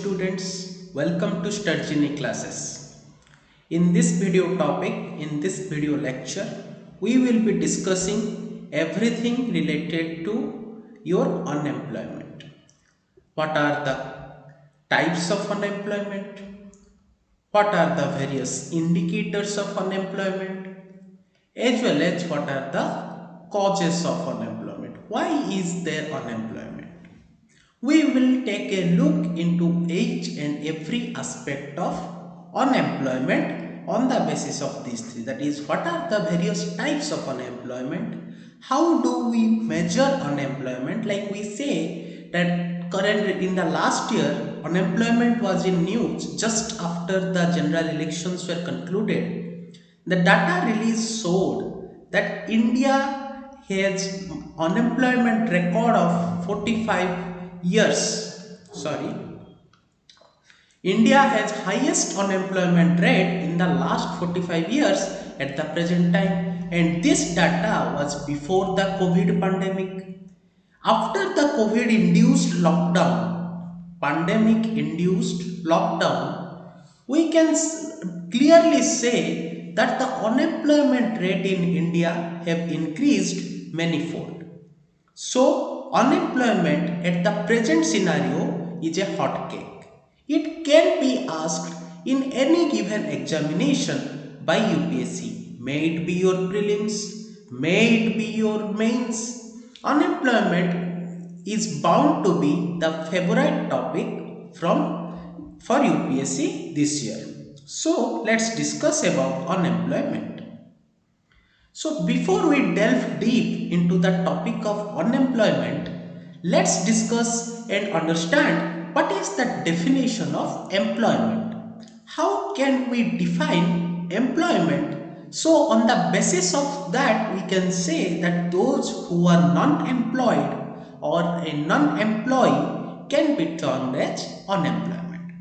students, welcome to Sturgeon classes. In this video lecture, we will be discussing everything related to your unemployment. What are the types of unemployment? What are the various indicators of unemployment? As well as what are the causes of unemployment? Why is there unemployment? We will take a look into each and every aspect of unemployment on the basis of these three. That is, what are the various types of unemployment? How do we measure unemployment? Like we say that currently in the last year, unemployment was in news just after the general elections were concluded. The data release showed that India has unemployment record of 45 years. India has highest unemployment rate in the last 45 years at the present time, and this data was before the COVID pandemic. After the COVID induced pandemic induced lockdown, we can clearly say that the unemployment rate in India have increased manifold. So, unemployment at the present scenario is a hot cake. It can be asked in any given examination by UPSC. May it be your prelims, may it be your mains. Unemployment is bound to be the favorite topic for UPSC this year. So, let's discuss about unemployment. So before we delve deep into the topic of unemployment, let's discuss and understand what is the definition of employment. How can we define employment? So on the basis of that, we can say that those who are non-employed or a non-employee can be termed as unemployment.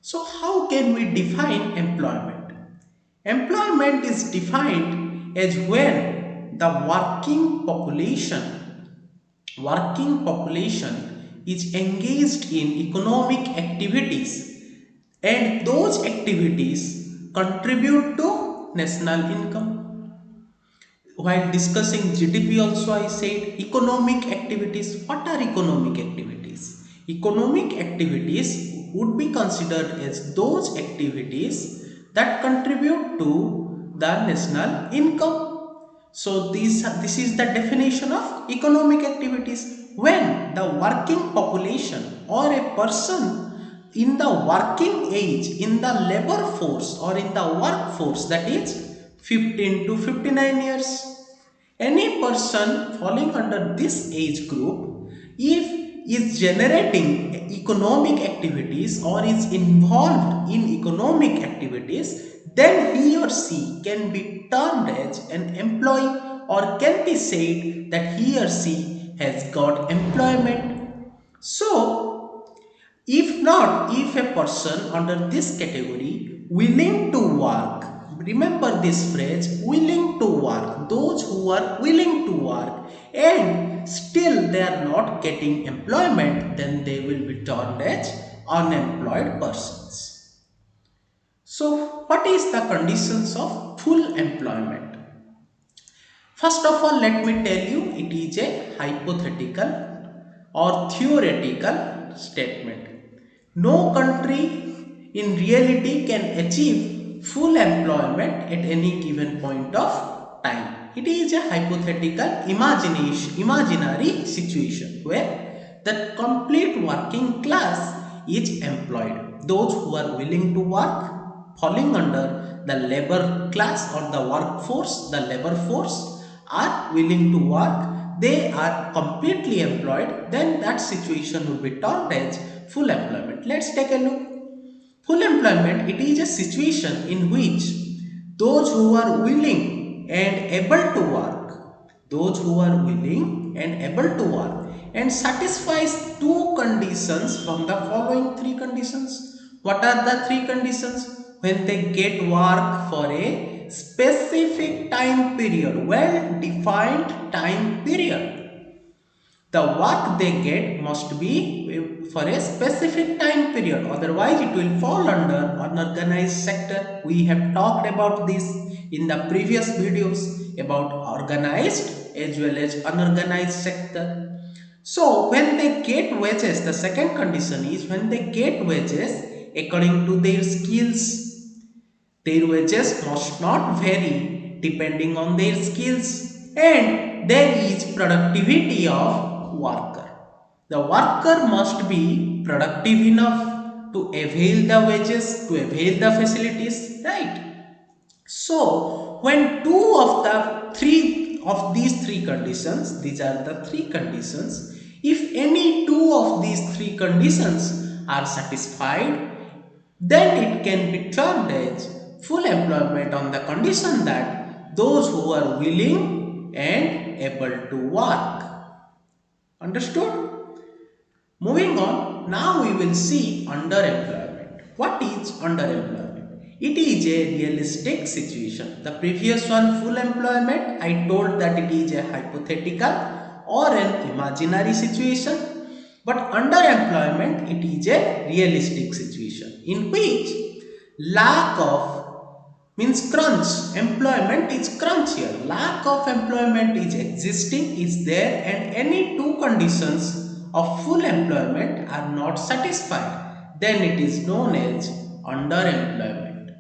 So how can we define employment? Employment is defined as when the working population is engaged in economic activities and those activities contribute to national income. While discussing GDP also I said economic activities. What are economic activities? Economic activities would be considered as those activities that contribute to the national income. So this is the definition of economic activities. When the working population or a person in the working age, in the labor force or in the workforce, that is 15 to 59 years. Any person falling under this age group, if is generating economic activities or is involved in economic activities, then he or she can be termed as an employee or can be said that he or she has got employment. So, if a person under this category willing to work, remember this phrase, willing to work, those who are willing to work and still they are not getting employment, then they will be termed as unemployed persons. So, what is the conditions of full employment? First of all, let me tell you, it is a hypothetical or theoretical statement. No country in reality can achieve full employment at any given point of time. It is a hypothetical imaginary situation where the complete working class is employed. Those who are willing to work, falling under the labor class or the workforce, the labor force, are willing to work, they are completely employed, then that situation would be termed as full employment. Let's take a look. Full employment, it is a situation in which those who are willing and able to work, and satisfies two conditions from the following three conditions. What are the three conditions? When they get work for a specific time period, well defined time period. The work they get must be for a specific time period, otherwise it will fall under unorganized sector. We have talked about this in the previous videos about organized as well as unorganized sector. So when they get wages, the second condition is when they get wages according to their skills. Their wages must not vary depending on their skills, and there is productivity of worker. The worker must be productive enough to avail the wages, to avail the facilities, right? So, when two of the three of these three conditions, these are the three conditions, if any two of these three conditions are satisfied, then it can be termed as full employment on the condition that those who are willing and able to work. Understood? Moving on, now we will see underemployment. What is underemployment? It is a realistic situation. The previous one, full employment, I told that it is a hypothetical or an imaginary situation. But underemployment, it is a realistic situation in which lack of means crunch, employment is crunch here, lack of employment is existing, is there, and any two conditions of full employment are not satisfied, then it is known as underemployment.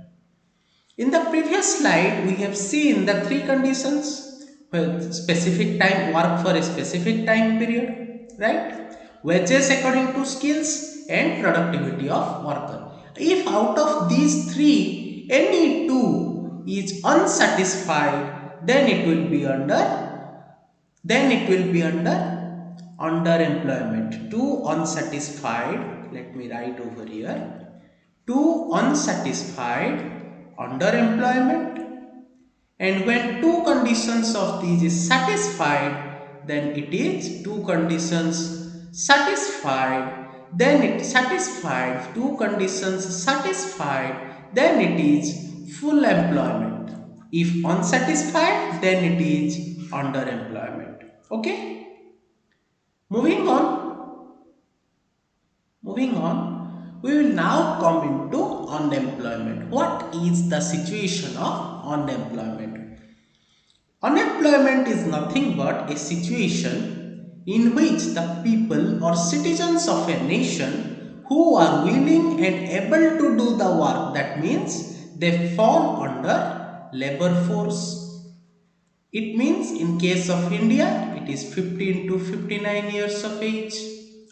In the previous slide, we have seen the three conditions with specific time, work for a specific time period, right? Wages according to skills and productivity of worker. If out of these three, any two is unsatisfied, then it will be under underemployment. Two unsatisfied, let me write over here. Two unsatisfied underemployment, and when two conditions of these is satisfied, then it is two conditions satisfied, then it satisfied, two conditions satisfied, then it is full employment. If unsatisfied, then it is underemployment. Okay, moving on. Moving on, we will now come into unemployment. What is the situation of unemployment? Unemployment is nothing but a situation in which the people or citizens of a nation who are willing and able to do the work, that means they fall under labor force. It means in case of India, it is 15 to 59 years of age.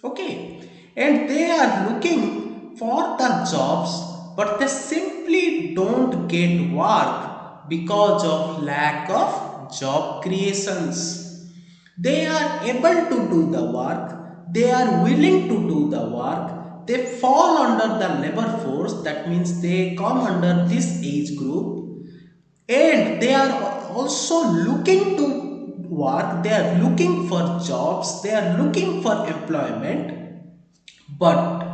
Okay. And they are looking for the jobs, but they simply don't get work because of lack of job creations. They are able to do the work. They are willing to do the work. They fall under the labor force. That means they come under this age group, and they are also looking to work, they are looking for jobs, they are looking for employment, but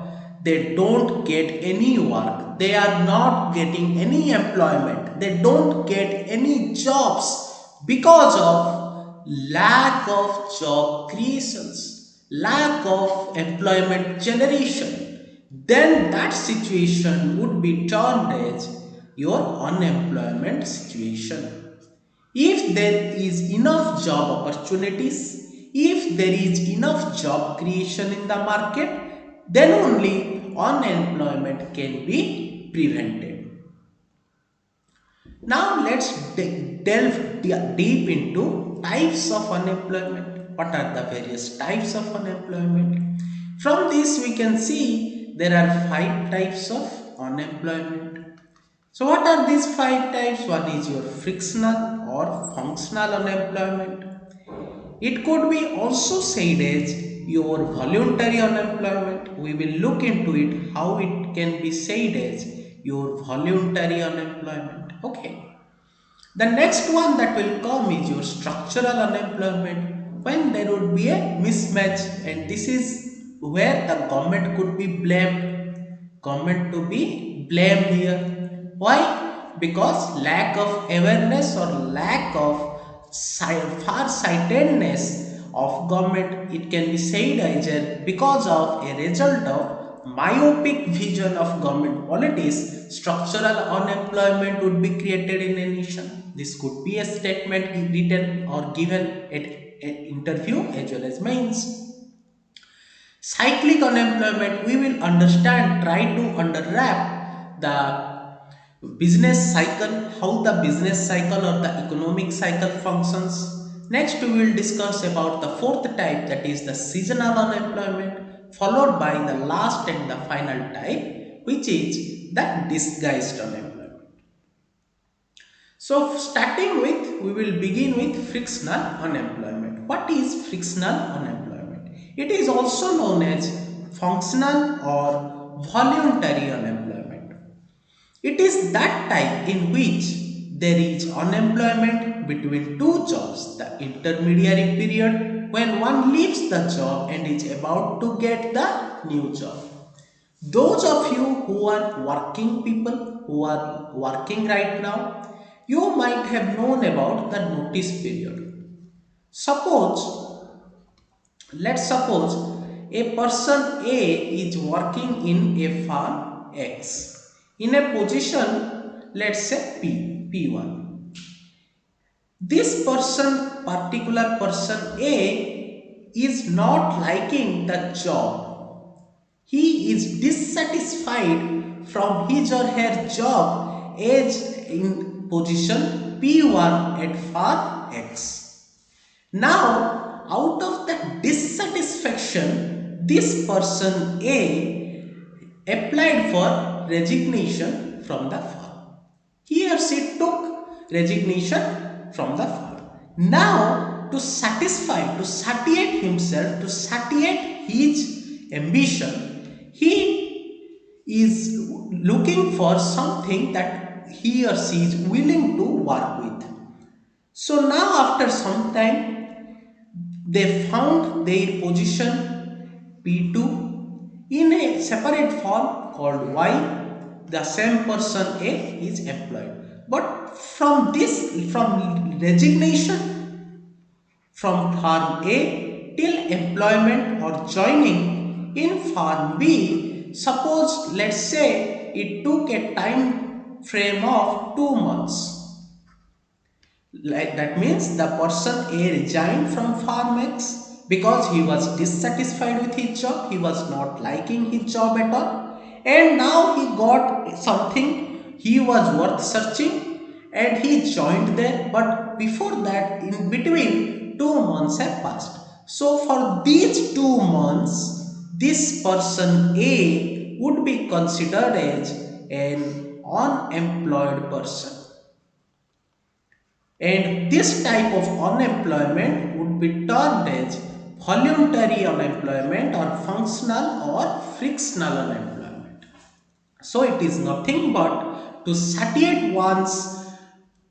they don't get any work, they are not getting any employment, they don't get any jobs because of lack of job creations, lack of employment generation. Then that situation would be termed as your unemployment situation. If there is enough job opportunities, if there is enough job creation in the market, then only unemployment can be prevented. Now let's delve deep into types of unemployment. What are the various types of unemployment? From this we can see there are 5 types of unemployment. So what are these 5 types? One is your frictional or functional unemployment. It could be also said as your voluntary unemployment. We will look into it how it can be said as your voluntary unemployment. Okay. The next one that will come is your structural unemployment, when there would be a mismatch, and this is where the government could be blamed. Government to be blamed here. Why? Because lack of awareness or lack of far-sightedness of government. It can be said as a because of a result of myopic vision of government policies, structural unemployment would be created in a nation. This could be a statement written or given at an interview as well as mains. Cyclic unemployment, we will understand, try to underwrap the business cycle, how the business cycle or the economic cycle functions. Next, we will discuss about the fourth type, that is the seasonal unemployment, followed by the last and the final type, which is the disguised unemployment. So, starting with, we will begin with frictional unemployment. What is frictional unemployment? It is also known as functional or voluntary unemployment. It is that type in which there is unemployment between two jobs, the intermediary period when one leaves the job and is about to get the new job. Those of you who are working people, who are working right now, you might have known about the notice period. Suppose, let's suppose a person A is working in a firm X in a position, let's say P1. This person, particular person A, is not liking the job. He is dissatisfied from his or her job as in position P1 at firm X. Now, out of the dissatisfaction, this person A applied for resignation from the firm. He or she took resignation from the firm. Now, to satisfy, to satiate himself, to satiate his ambition, he is looking for something that he or she is willing to work with. So now after some time, they found their position P2 in a separate form called Y. The same person A is employed. But from resignation from firm A till employment or joining in firm B, suppose let's say it took a time frame of 2 months. Like that means the person A resigned from farm X because he was dissatisfied with his job, he was not liking his job at all, and now he got something he was worth searching and he joined there. But before that, in between, 2 months have passed. So for these 2 months, this person A would be considered as an unemployed person. And this type of unemployment would be termed as voluntary unemployment or functional or frictional unemployment. So it is nothing but to satiate oneself,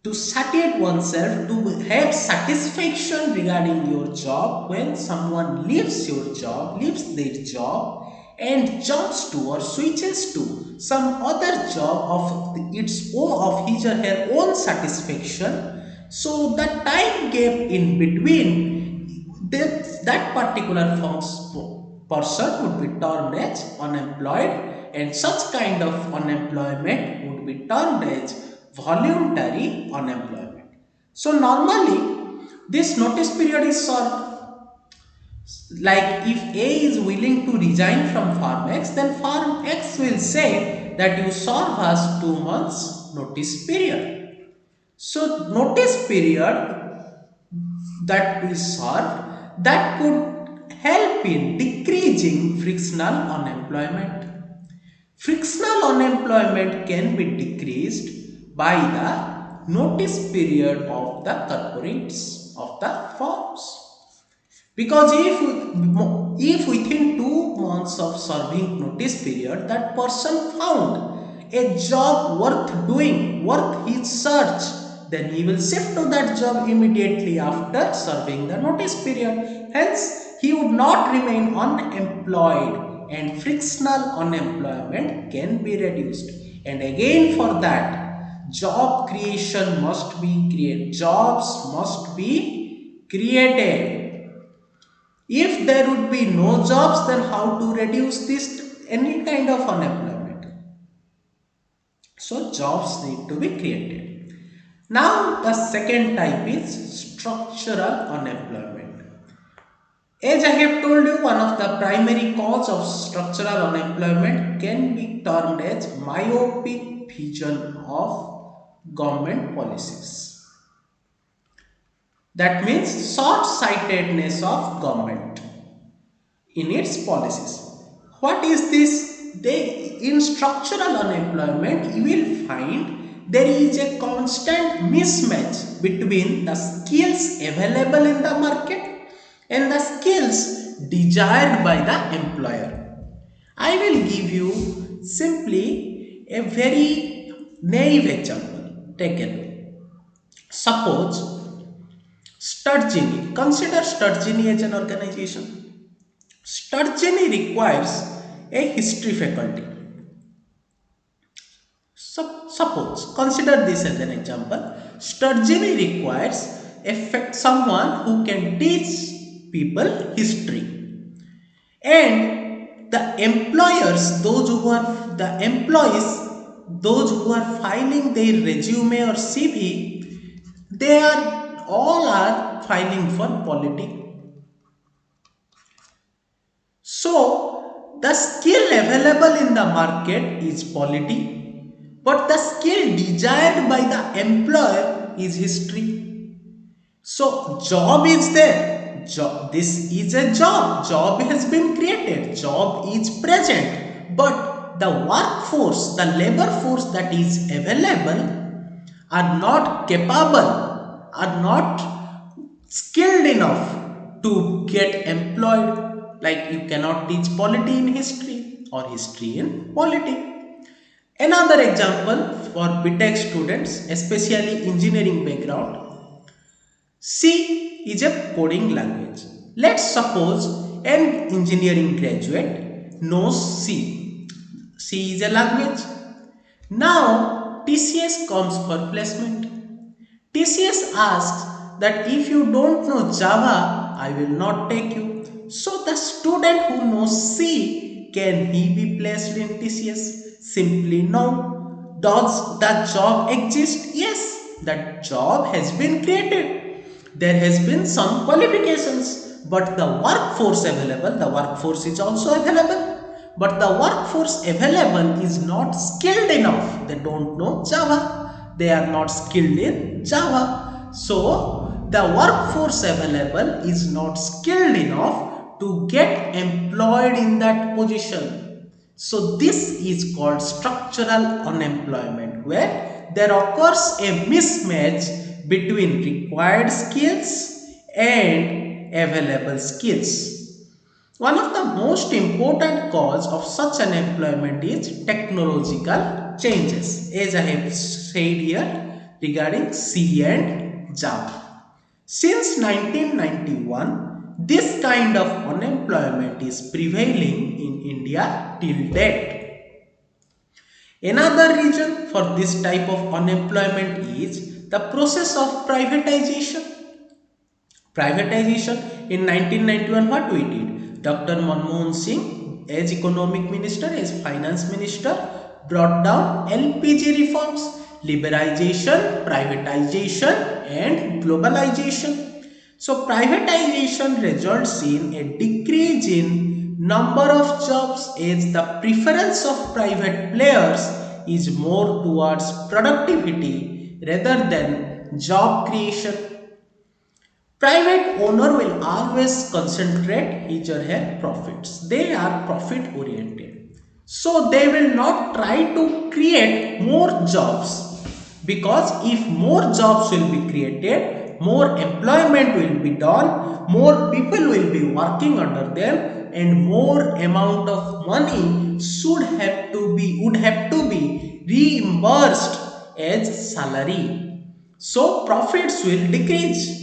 to have satisfaction regarding your job. When someone leaves their job and jumps to or switches to some other job of his or her own satisfaction, so the time gap in between, that particular person would be termed as unemployed, and such kind of unemployment would be termed as voluntary unemployment. So normally this notice period is short. Like if A is willing to resign from farm X, then farm X will say that you serve us 2 months notice period. So notice period that we served, that could help in decreasing frictional unemployment. Frictional unemployment can be decreased by the notice period of the corporates of the firms. Because if within 2 months of serving notice period, that person found a job worth doing, worth his search, then he will shift to that job immediately after serving the notice period. Hence, he would not remain unemployed, and frictional unemployment can be reduced. And again, for that, job creation must be created. Jobs must be created. If there would be no jobs, then how to reduce this any kind of unemployment? So jobs need to be created. Now the second type is structural unemployment. As I have told you, one of the primary cause of structural unemployment can be termed as myopic vision of government policies. That means short-sightedness of government in its policies. What is this? In structural unemployment, you will find there is a constant mismatch between the skills available in the market and the skills desired by the employer. I will give you simply a very naive example. Take a look. Suppose Sturgeon. Consider Sturgeon as an organization. Sturgeon requires a history faculty. Suppose, consider this as an example. Sturgeon requires someone who can teach people history. And the employers, those who are filing their resume or CV, they are all are filing for politics. So, the skill available in the market is polity, but the skill desired by the employer is history. So, job is there. This is a job. Job has been created. Job is present. But the workforce, the labor force that is available are not capable, are not skilled enough to get employed. Like you cannot teach polity in history or history in polity. Another example for BTech students, especially engineering background, C is a coding language. Let's suppose an engineering graduate knows C. C is a language. Now TCS comes for placement. TCS asks that if you don't know Java, I will not take you. So the student who knows C, can he be placed in TCS? Simply no. Does that job exist? Yes, that job has been created. There has been some qualifications, but the workforce available, the workforce is also available. But the workforce available is not skilled enough. They don't know Java. They are not skilled in Java. So, the workforce available is not skilled enough to get employed in that position. So, this is called structural unemployment, where there occurs a mismatch between required skills and available skills. One of the most important cause of such unemployment is technological changes, as I have said here regarding C and Java. Since 1991, this kind of unemployment is prevailing in India till date. Another reason for this type of unemployment is the process of privatization. Privatization in 1991, what we did? Dr. Manmohan Singh, as economic minister, as finance minister, brought down LPG reforms, liberalization, privatization, and globalization. So, privatization results in a decrease in number of jobs as the preference of private players is more towards productivity rather than job creation. Private owner will always concentrate his or her profits. They are profit oriented. So they will not try to create more jobs, because if more jobs will be created, more employment will be done, more people will be working under them, and more amount of money would have to be reimbursed as salary. So profits will decrease.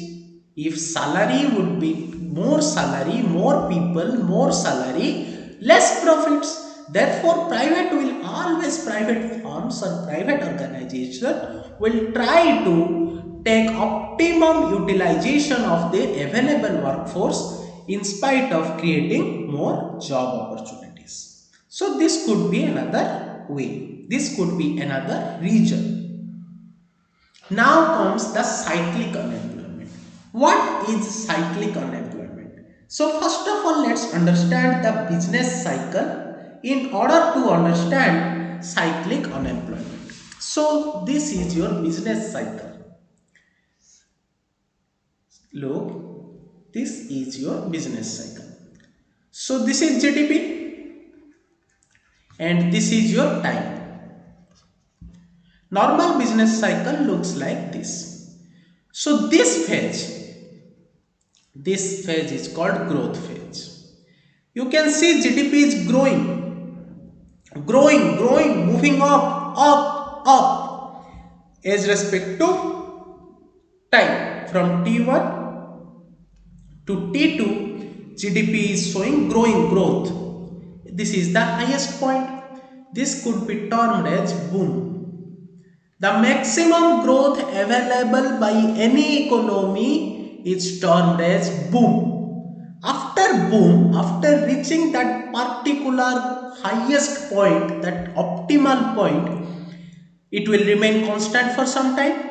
If salary would be more salary, more people, more salary, less profits. Therefore, private firms or private organization will try to take optimum utilization of the available workforce in spite of creating more job opportunities. So this could be another way. This could be another reason. Now comes the cyclic unemployment. What is cyclic unemployment? So first of all, let's understand the business cycle in order to understand cyclic unemployment. So this is your business cycle. Look, this is your business cycle. So this is GDP and this is your time. Normal business cycle looks like this. So this phase is called growth phase. You can see GDP is growing, moving up as respect to time. From T1 to T2, GDP is showing growing growth. This is the highest point. This could be termed as boom. The maximum growth available by any economy is termed as boom. After reaching that particular highest point, that optimal point, it will remain constant for some time,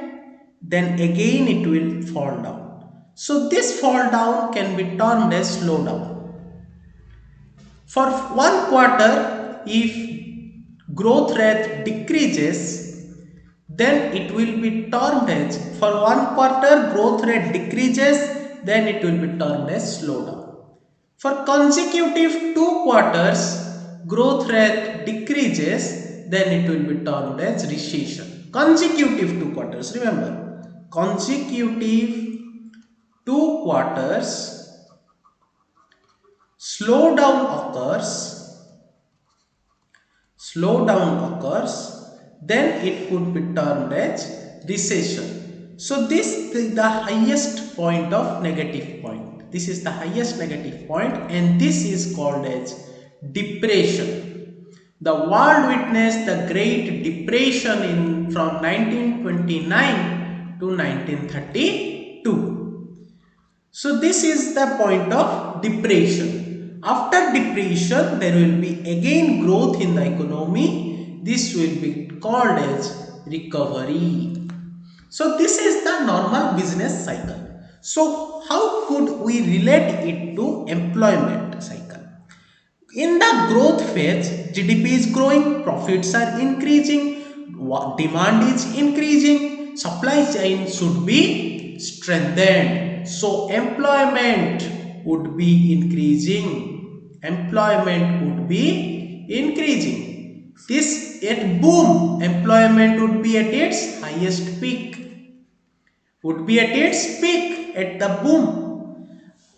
then again it will fall down. So this fall down can be termed as slowdown. For one quarter, if growth rate decreases, then it will be termed as, for one quarter growth rate decreases, then it will be termed as slowdown. For consecutive 2 quarters, growth rate decreases, then it will be termed as recession. Consecutive 2 quarters, remember, consecutive 2 quarters, slowdown occurs, then it could be termed as recession. So this is the highest point of negative point. This is the highest negative point and this is called as depression. The world witnessed the Great Depression from 1929 to 1932. So this is the point of depression. After depression, there will be again growth in the economy. This will be called as recovery. So this is the normal business cycle. So how could we relate it to employment cycle? In the growth phase, GDP is growing, profits are increasing, demand is increasing, supply chain should be strengthened. So employment would be increasing. This at boom, employment would be at its highest peak. At the boom.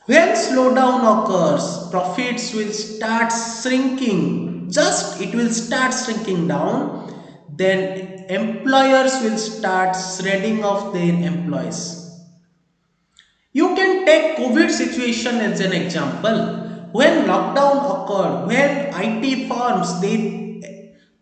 When slowdown occurs, profits will start shrinking. It will start shrinking down. Then employers will start shredding off their employees. You can take COVID situation as an example. When lockdown occurred, when IT firms, their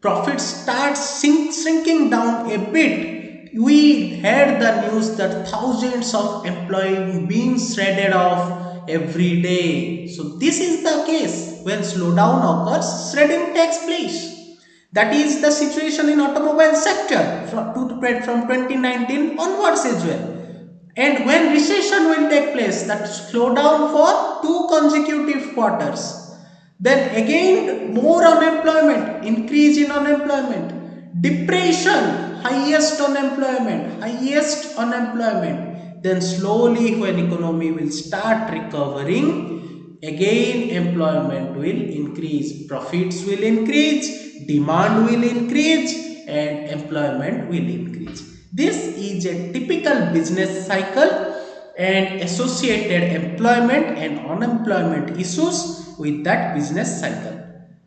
profits start shrinking down a bit, we heard the news that thousands of employees being shredded off every day. So this is the case. When slowdown occurs, shredding takes place. That is the situation in automobile sector from 2019 onwards as well. And when recession will take place, that slowdown for 2 consecutive quarters. Then again more unemployment, increase in unemployment, depression, highest unemployment. Then slowly when economy will start recovering, again employment will increase, profits will increase, demand will increase and employment will increase. This is a typical business cycle and associated employment and unemployment issues with that business cycle.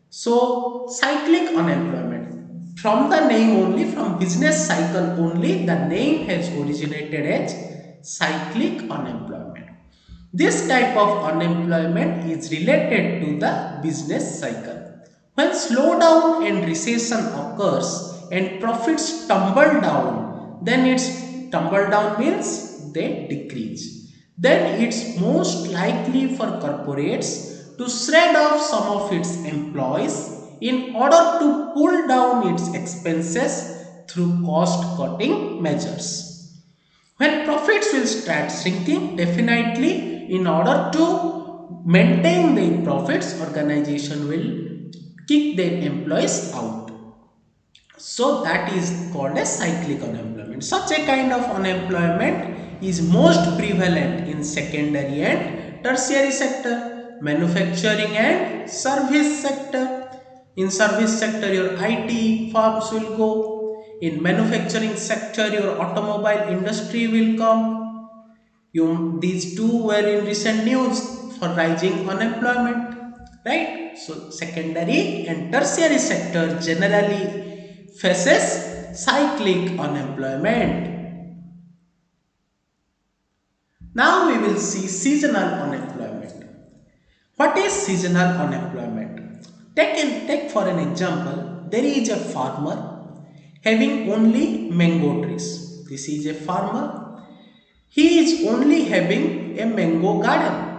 So cyclic unemployment, from the name only, from business cycle only, the name has originated as cyclic unemployment. This type of unemployment is related to the business cycle. When slowdown and recession occurs and profits tumble down, then tumble down means they decrease. then it's most likely for corporates to shred off some of its employees in order to pull down its expenses through cost cutting measures. When profits will start shrinking, definitely in order to maintain their profits, organization will kick their employees out. So that is called as cyclical unemployment. Such a kind of unemployment is most prevalent in secondary and tertiary sector, manufacturing and service sector. In service sector, your IT firms will go. In manufacturing sector, your automobile industry will come. These two were in recent news for rising unemployment, right? So secondary and tertiary sector generally faces cyclic unemployment. Now we will see seasonal unemployment. What is seasonal unemployment? Take for an example, there is a farmer having only mango trees. This is a farmer. He is only having a mango garden.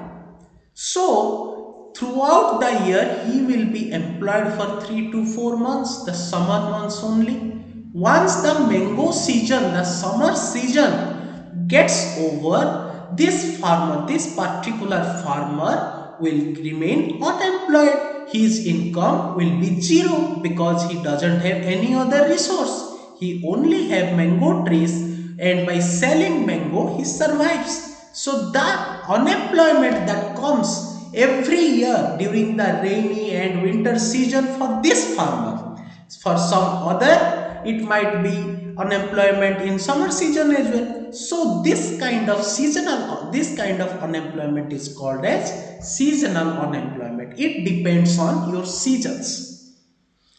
So, throughout the year, he will be employed for 3 to 4 months, the summer months only. Once the mango season, the summer season gets over, this particular farmer will remain unemployed. His income will be zero because he doesn't have any other resource. He only have mango trees, and by selling mango he survives. So the unemployment that comes every year during the rainy and winter season for this farmer, for some other it might be unemployment in summer season as well. So this kind of unemployment is called as seasonal unemployment. It depends on your seasons.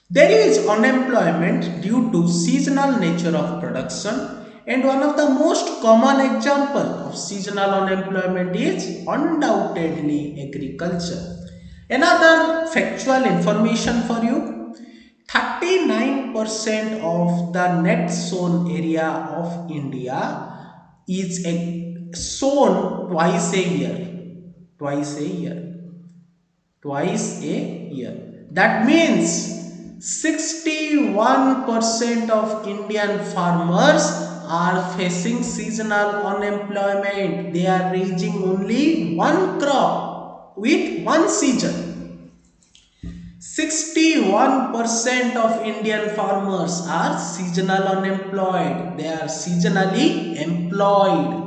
There is unemployment due to seasonal nature of production, and one of the most common example of seasonal unemployment is undoubtedly agriculture. Another factual information for you, 39% of the net sown area of India is sown twice a year. Twice a year. Twice a year. That means 61% of Indian farmers are facing seasonal unemployment. They are raising only one crop with one season. 61% of Indian farmers are seasonal unemployed. They are seasonally employed.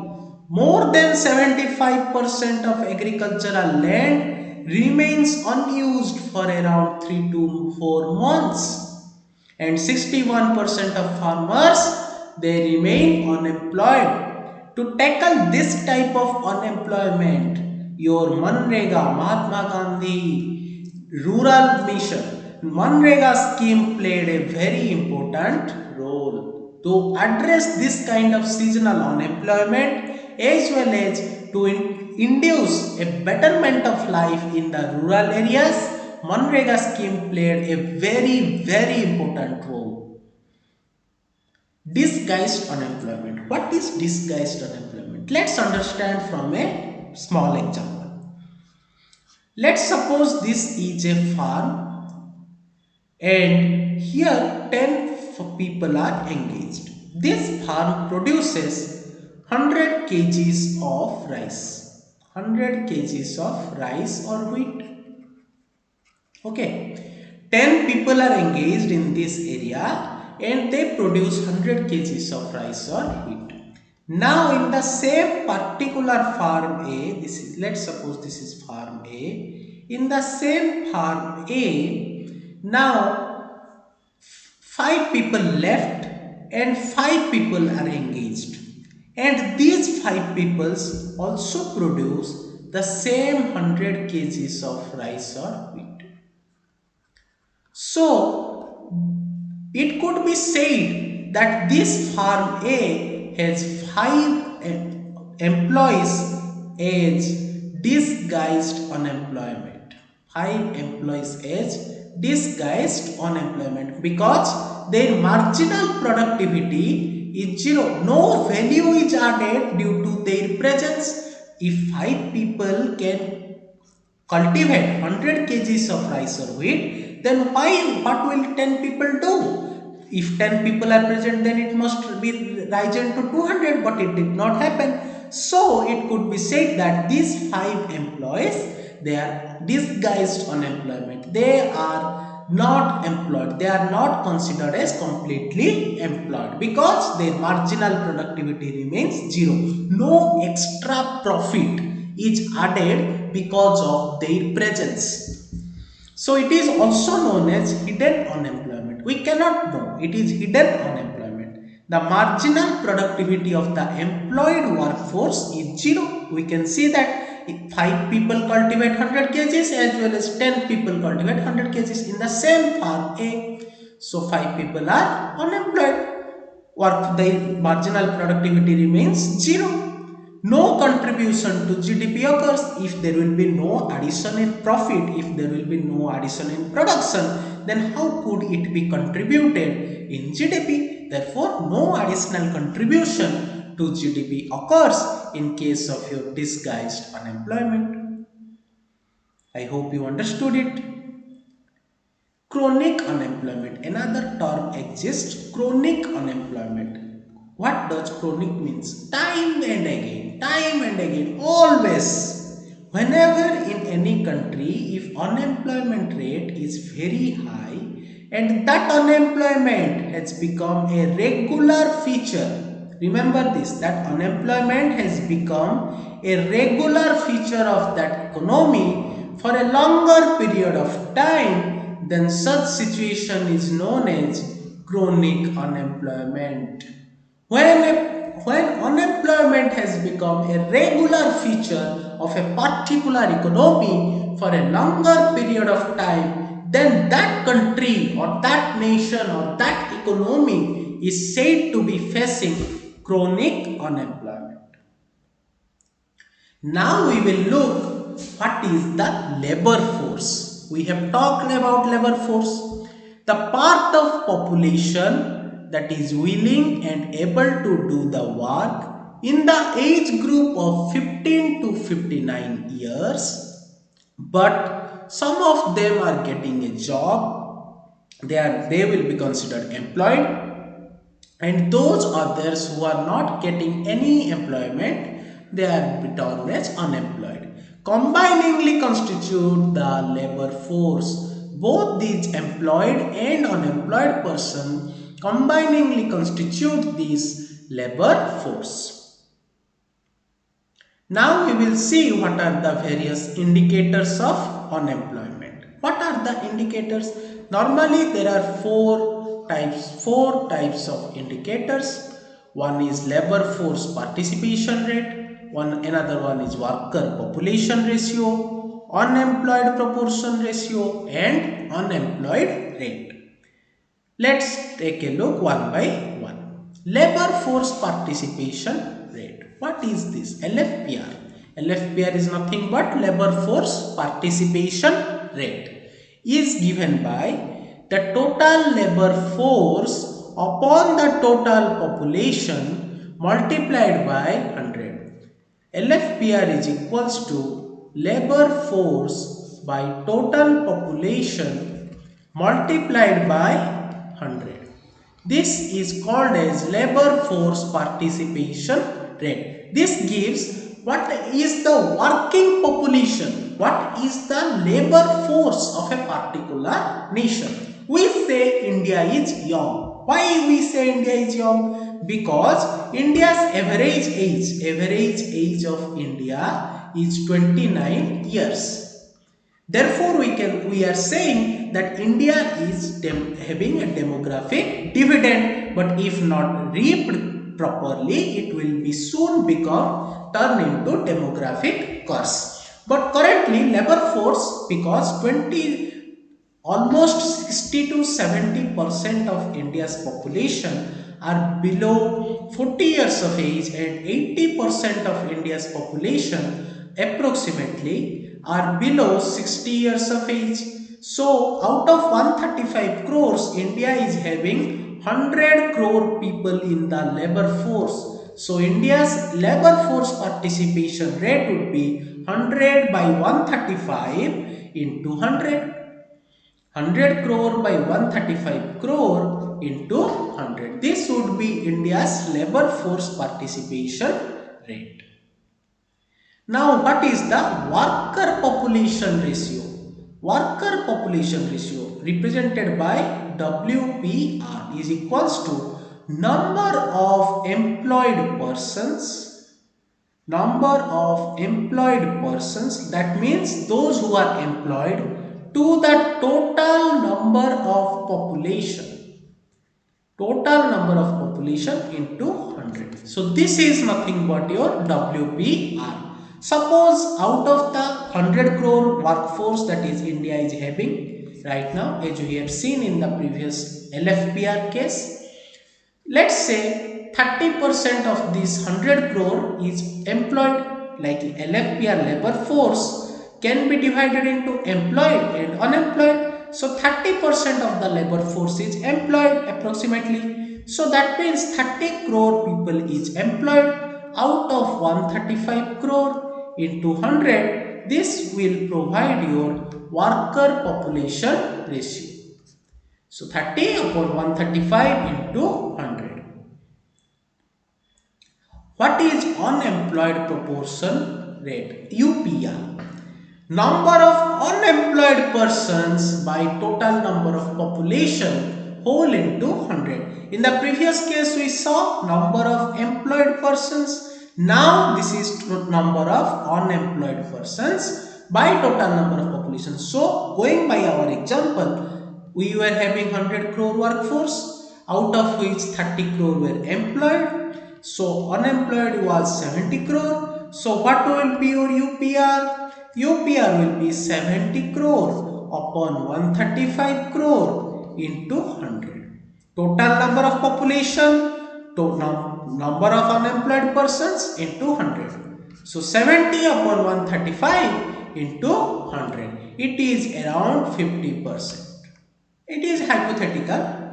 More than 75% of agricultural land remains unused for around 3 to 4 months. And 61% of farmers, they remain unemployed. To tackle this type of unemployment, your Manrega, Mahatma Gandhi Rural Mission, Manrega scheme played a very important role to address this kind of seasonal unemployment as well as to induce a betterment of life in the rural areas. Manrega scheme played a very important role. Disguised unemployment. What is disguised unemployment? Let's understand from a small example. Let's suppose this is a farm and here 10 people are engaged. This farm produces 100 kgs of rice. 100 kgs of rice or wheat. Okay. 10 people are engaged in this area and they produce 100 kgs of rice or wheat. Now in the same particular farm A, let's suppose this is farm A. In the same farm A, now 5 people left and 5 people are engaged. And these 5 people also produce the same 100 kgs of rice or wheat. So, it could be said that this farm A has 5 employees as disguised unemployment. 5 employees as disguised unemployment because their marginal productivity is zero. No value is added due to their presence. If 5 people can cultivate 100 kgs of rice or wheat, then what will 10 people do? If 10 people are present, then it must be risen to 200, but it did not happen. So it could be said that these 5 employees, they are disguised unemployment. They are not employed. They are not considered as completely employed because their marginal productivity remains zero. No extra profit is added because of their presence. So it is also known as hidden unemployment. We cannot know. It is hidden unemployment. The marginal productivity of the employed workforce is zero. We can see that if 5 people cultivate 100 kgs as well as 10 people cultivate 100 kgs in the same farm A. So 5 people are unemployed. Work, the marginal productivity remains zero. No contribution to GDP occurs if there will be no addition in profit, if there will be no addition in production, then how could it be contributed in GDP? Therefore, no additional contribution to GDP occurs in case of your disguised unemployment. I hope you understood it. Chronic unemployment. Another term exists, chronic unemployment. What does chronic means? Time and again, always. Whenever in any country, if unemployment rate is very high and that unemployment has become a regular feature, remember this, that unemployment has become a regular feature of that economy for a longer period of time, then such situation is known as chronic unemployment. When unemployment has become a regular feature of a particular economy for a longer period of time, then that country or that nation or that economy is said to be facing chronic unemployment. Now we will look what is the labor force. We have talked about labor force. The part of population that is willing and able to do the work in the age group of 15 to 59 years, but some of them are getting a job, they will be considered employed, and those others who are not getting any employment, they are termed as unemployed. Combiningly constitute the labor force. Both these employed and unemployed person combiningly constitute this labor force. Now we will see what are the various indicators of unemployment. What are the indicators? Normally there are four types of indicators. One is labor force participation rate, another one is worker population ratio, unemployed proportion ratio, and unemployed rate. Let's take a look one by one. Labor force participation rate. What is this? LFPR. LFPR is nothing but labor force participation rate. Is given by the total labor force upon the total population multiplied by 100. LFPR is equals to labor force by total population multiplied by 100. This is called as labor force participation rate. This gives what is the working population, what is the labor force of a particular nation. We say India is young. Why we say India is young? Because India's average age of India is 29 years. Therefore, we are saying that India is having a demographic dividend, but if not reaped properly, it will be soon turn into demographic curse. But currently, labor force, because almost 60 to 70% of India's population are below 40 years of age, and 80% of India's population approximately are below 60 years of age. So out of 135 crores, India is having 100 crore people in the labor force. So India's labor force participation rate would be 100 by 135 into 100. 100 crore by 135 crore into 100. This would be India's labor force participation rate. Now, what is the worker population ratio? Worker population ratio represented by WPR is equals to number of employed persons. Number of employed persons, that means those who are employed, to the total number of population. Total number of population into 100. So this is nothing but your WPR. Suppose out of the 100 crore workforce that is India is having right now, as we have seen in the previous LFPR case, let's say 30% of this 100 crore is employed, like LFPR labor force can be divided into employed and unemployed. So 30% of the labor force is employed approximately. So that means 30 crore people is employed out of 135 crore into 100. This will provide your worker population ratio. So 30 upon 135 into 100. What is unemployed proportion rate? UPR. Number of unemployed persons by total number of population whole into 100. In the previous case we saw number of employed persons. Now this is number of unemployed persons by total number of population. So going by our example, we were having 100 crore workforce, out of which 30 crore were employed. So unemployed was 70 crore. So what will be your UPR? UPR will be 70 crore upon 135 crore into 100. Total number of population, number of unemployed persons into 100. So 70 upon 135 into 100. It is around 50%. It is hypothetical.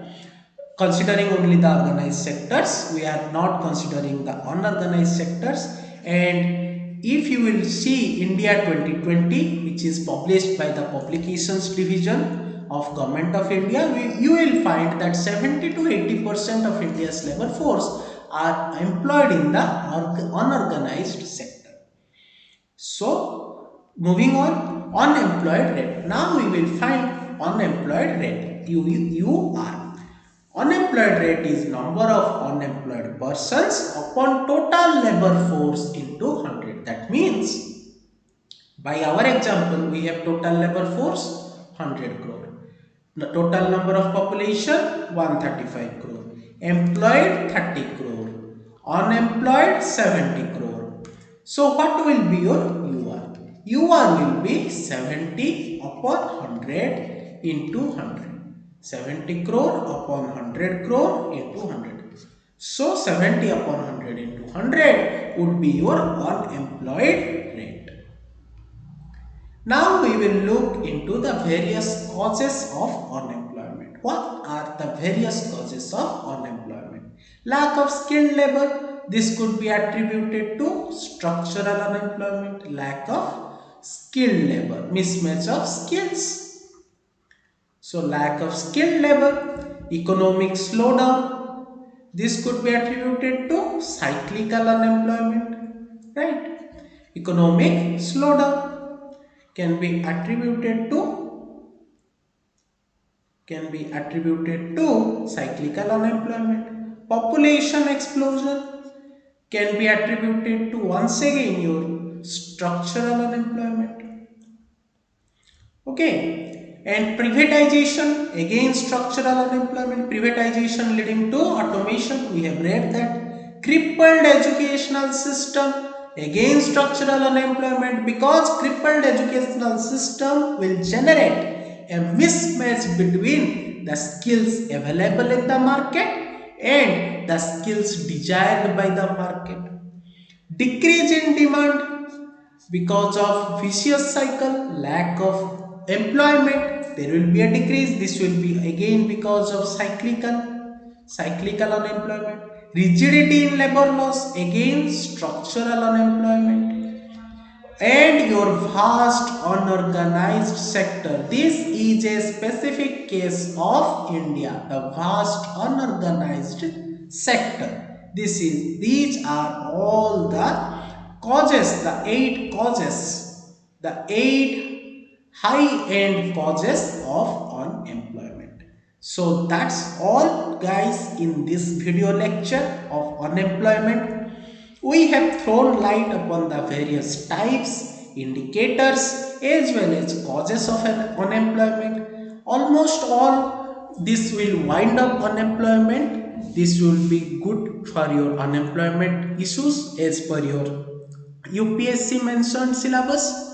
Considering only the organized sectors, we are not considering the unorganized sectors. And if you will see India 2020, which is published by the Publications Division of Government of India, you will find that 70 to 80% of India's labor force are employed in the unorganized sector. So moving on, unemployed rate. Now we will find unemployed rate, UR. Unemployed rate is number of unemployed persons upon total labor force into 100. That means, by our example, we have total labor force 100 crore. The total number of population 135 crore. Employed 30 crore. Unemployed 70 crore. So what will be your UR? UR will be 70 upon 100 into 100. 70 crore upon 100 crore into 100. So 70 upon 100 into 100 would be your unemployed rate. Now we will look into the various causes of unemployment. What are the various causes of unemployment? Lack of skilled labor. This could be attributed to structural unemployment. Lack of skilled labor. Mismatch of skills. So lack of skilled labor, economic slowdown. This could be attributed to cyclical unemployment, right? Economic slowdown can be attributed to cyclical unemployment. Population explosion can be attributed to once again your structural unemployment. Okay, and privatization, again structural unemployment, privatization leading to automation, we have read that. Crippled educational system, again structural unemployment, because crippled educational system will generate a mismatch between the skills available in the market and the skills desired by the market. Decrease in demand because of vicious cycle, lack of employment, there will be a decrease. This will be again because of cyclical. cyclical unemployment, rigidity in labor laws against structural unemployment, and your vast unorganized sector. This is a specific case of India, the vast unorganized sector. These are all the causes, the eight causes, the eight high-end causes of unemployment. So that's all guys in this video lecture of unemployment. We have thrown light upon the various types, indicators, as well as causes of unemployment. Almost all this will wind up unemployment. This will be good for your unemployment issues as per your UPSC mentioned syllabus.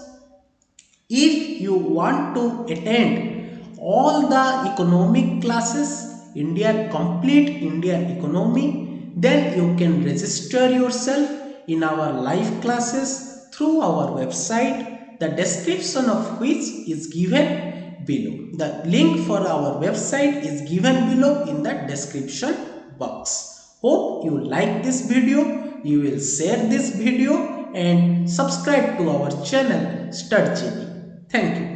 If you want to attend all the economic classes, complete Indian economy, then you can register yourself in our live classes through our website, the description of which is given below. The link for our website is given below in the description box. Hope you like this video. You will share this video and subscribe to our channel StudGD. Thank you.